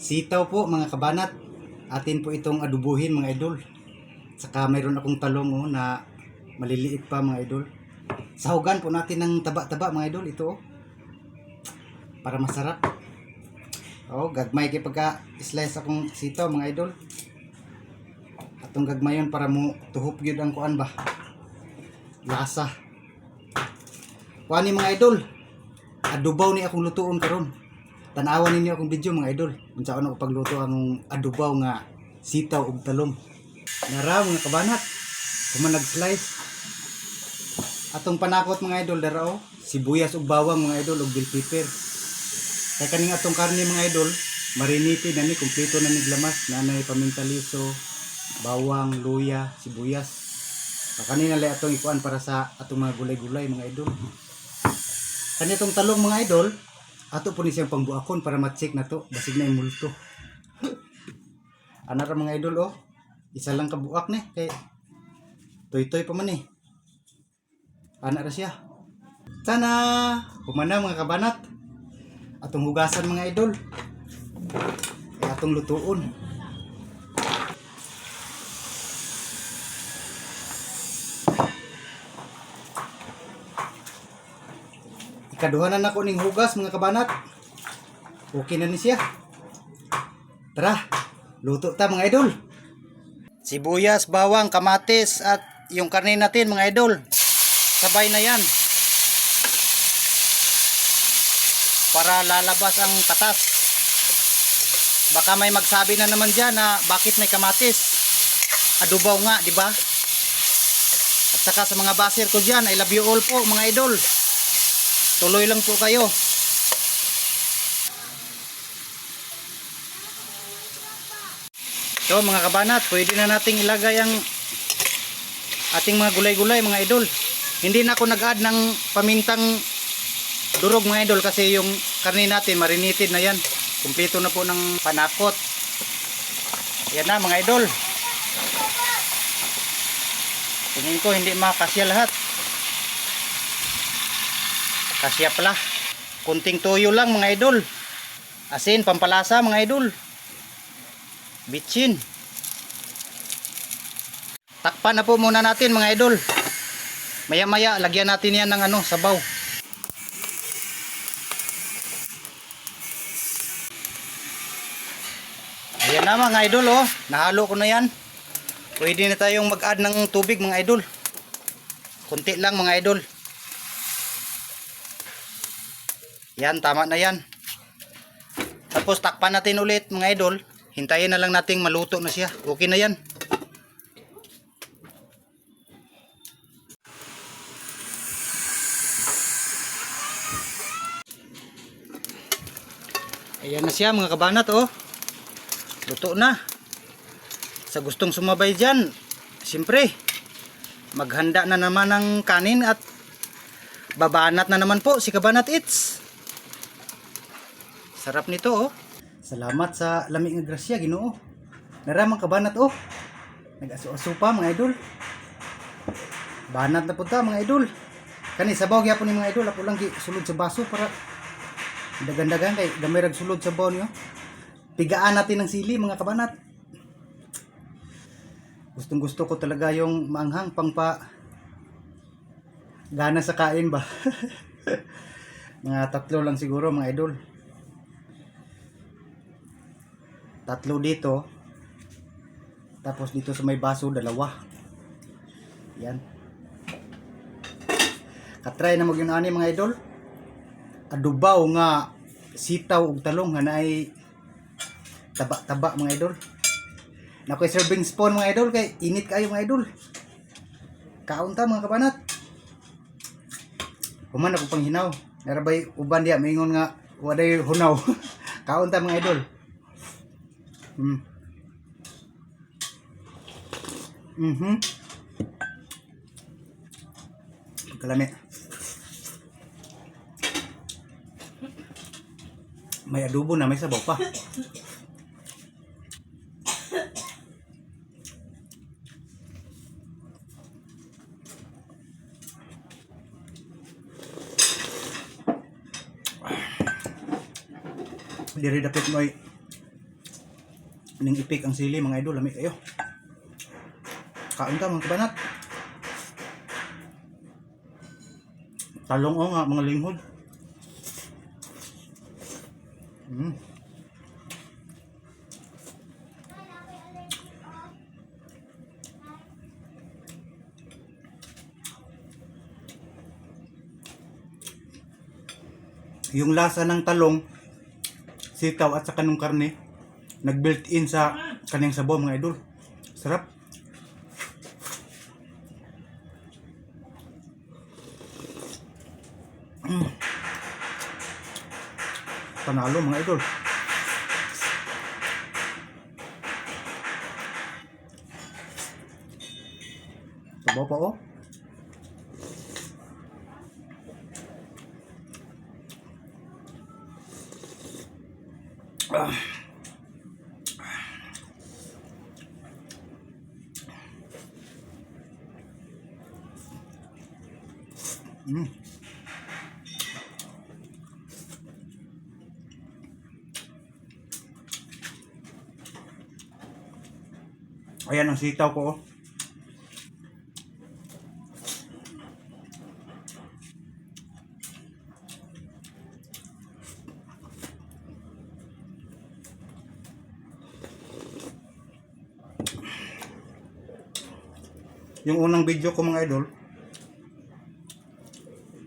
Sitaw po mga kabanat. Atin po itong adubuhin mga idol. Saka mayroon akong talong na maliliit pa mga idol. Sahugan po natin ng taba-taba mga idol. Ito para masarap. Gagmay kay pagka slice akong sitaw mga idol. Atong gagmayon para mo tuhop gyud ang kuan ba. Lasa. Kuan ni mga idol. Adubaw ni akong lutuon karon. Tanawan ninyo akong video mga idol. Unsaon ako pagluto ang adubaw nga sitaw ug talong. Nara mga kabanat, kung nag-slice atong panakot mga idol dara sibuyas ug bawang mga idol ug bell pepper. Kay kaning atong karne mga idol, marinated na ni, kompleto na ni glamas, nanay paminta liso, bawang, luya, sibuyas. Kanina lay atong ikuan para sa atong mga gulay-gulay mga idol. Kanitong talong mga idol, ato po ni siyang pangbuakon para ma-check na to basig na imulto. Ana ra mga idol isa lang kabuak ni kay toy-toy pa man ana ra siya. Sana humana mga kabanat. Atong hugasan mga idol. Kay atong lutuon. Ikaduhanan ako ning hugas mga kabanat. Okay na ni siya. Tara, luto ta mga idol. Sibuyas, bawang, kamatis at yung karne natin mga idol. Sabay na yan. Para lalabas ang katas. Baka may magsabi na naman dyan na bakit may kamatis. Adubaw nga, di ba? At saka sa mga baser ko dyan, I love you all po mga idol. Tuloy lang po kayo. So mga kabanat, pwede na nating ilagay ang ating mga gulay-gulay mga idol. Hindi na ako nag-add ng pamintang durog mga idol kasi yung karne natin marinated na yan. Kumpleto na po ng panakot. Yan na mga idol. Tingin ko hindi makasya lahat. Kasya pala. Kunting toyo lang mga idol. Asin, pampalasa mga idol. Bitchin. Takpan na po muna natin mga idol. Maya maya lagyan natin yan ng sabaw. Ayan na mga idol nahalo ko na yan. Pwede na tayong mag-add ng tubig mga idol. Kunti lang mga idol. Yan, tama na yan. Tapos takpan natin ulit mga idol. Hintayin na lang nating maluto na siya. Okay na yan. Ayan na siya mga kabanat Luto na. Sa gustong sumabay dyan, siyempre maghanda na naman ng kanin at babanat na naman po si Kabanat Eats. Sarap nito Salamat sa lamig nga grasya Ginoo. Naramang kabanat nag-aso-aso pa mga idol. Banat na punta mga idol. Kani sabaw gyapon ni mga idol, ako lang sulod sa baso para dagan-dagan kay gamay rag sulod sa baw niyo. Tigaan natin ng sili mga kabanat. Gustong-gusto ko talaga yung maanghang pangpa gana sa kain ba. Mga 3 lang siguro mga idol. 3 dito. Tapos dito sa may baso 2. Yan. Katry na magyun ani mga idol. Adubaw nga sitaw ug talong nga naay taba-taba mga idol. Nakoy serving spoon mga idol kay init kayo mga idol. Kaon ta mga kabanat. Human ako pang hinaw. Narabay uban diya mingon nga waday hunaw. Kaon ta mga idol. Kalami. May adobo na, may sabaw pa. Diri dapit mo'y ning ipik ang sili mga idol, lami kayo. Kain ka mga kabanat. Talong o nga mga linghod. Yung lasa ng talong, sitaw at saka nung karne, nag-built in sa kanyang sabaw mga idol. Sarap. Panalo mga idol. Sabaw pa oh. Ah. Ayan ang sitaw ko oh. Yung unang video ko mga idol,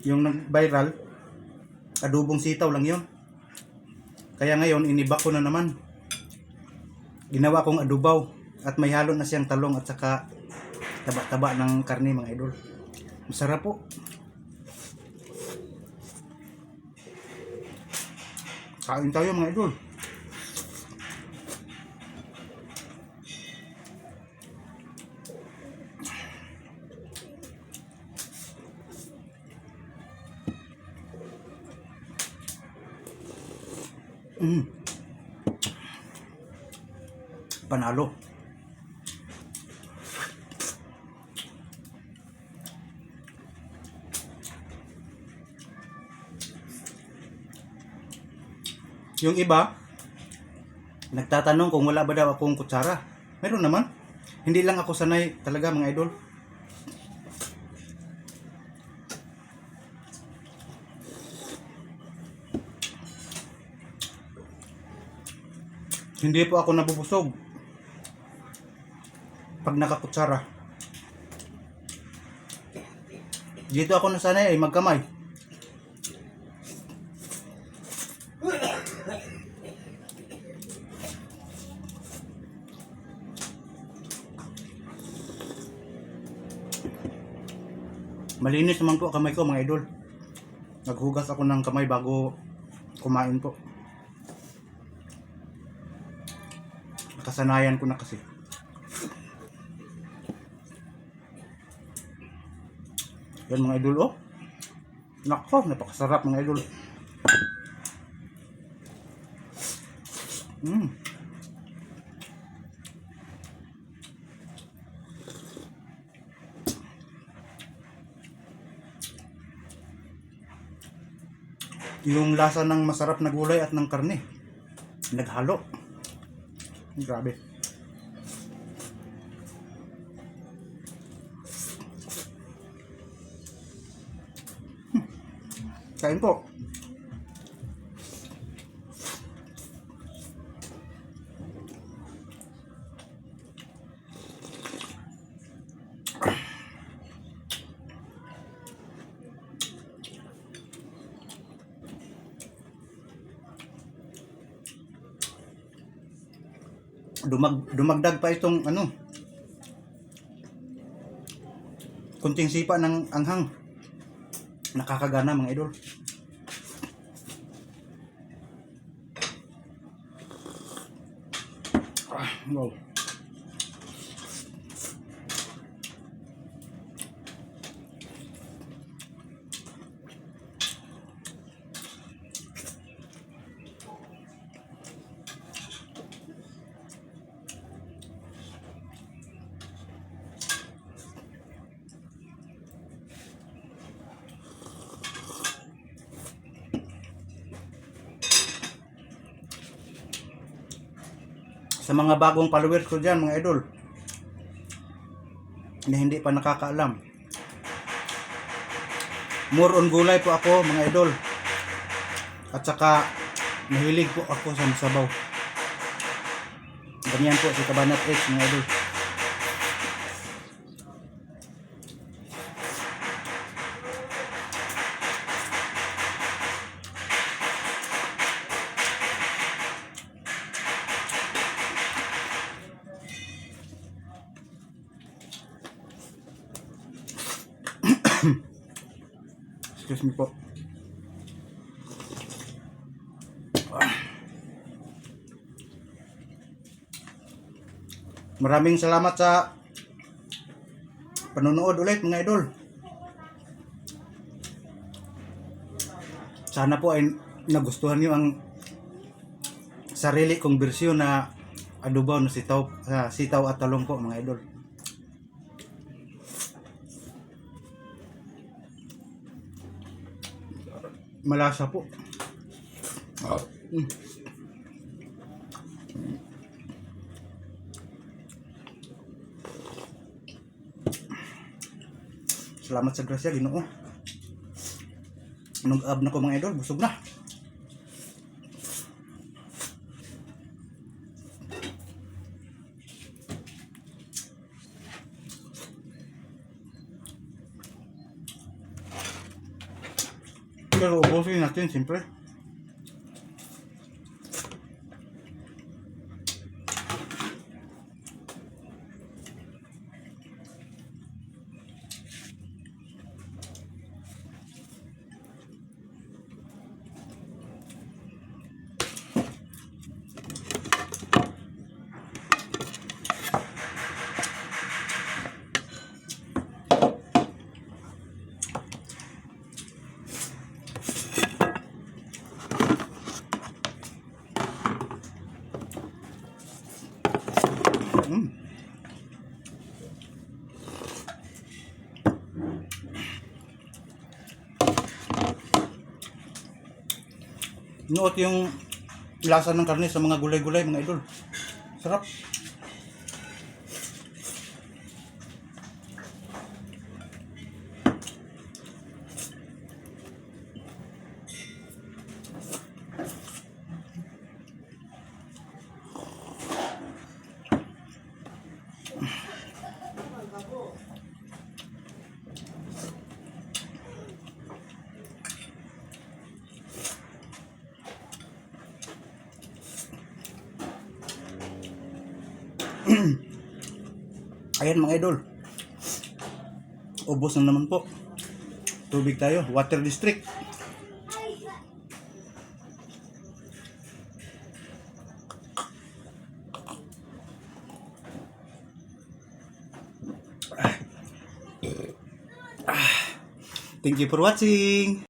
yung nag-viral, adobong sitaw lang yun. Kaya ngayon, iniba ko na naman. Ginawa kong adobaw at may halo na siyang talong at saka taba-taba ng karne mga idol. Masarap po. Kain tayo mga idol. Panalo. Yung iba, nagtatanong kung wala ba daw akong kutsara. Meron naman. Hindi lang ako sanay talaga mga idol. Hindi po ako nabubusog pag nakakutsara. Dito ako nasanay ay magkamay. Malinis naman po kamay ko mga idol. Naghugas ako ng kamay bago kumain po. Kasanayan ko na kasi. Yan mga idol oh. Nako, napakasarap mga idol. Yung lasa ng masarap na gulay at ng karne, naghalo. Grabe. Kain po. Dumagdag pa itong ano, kunting sipa ng anghang. Nakakagana mga idol. Wow. Sa mga bagong followers ko dyan mga idol, na hindi pa nakakaalam, more on gulay po ako mga idol. At saka mahilig po ako sa masabaw. Ganyan po si Kabanat X mga idol. Excuse me po. Maraming salamat sa panonood ulit mga idol. Sana po ay nagustuhan niyo ang sarili kong bersyon na adobo na sitaw at talong po mga idol. Malasa po. Salamat sa grasya, Ginoo. Nag-ab na ko mga idol, busog na. Pero ubusin natin, siyempre. Noot yung lasa ng karne sa mga gulay-gulay mga idol. Sarap. Ayan mga idol, ubos na naman po. Tubig tayo, water district. Thank you for watching.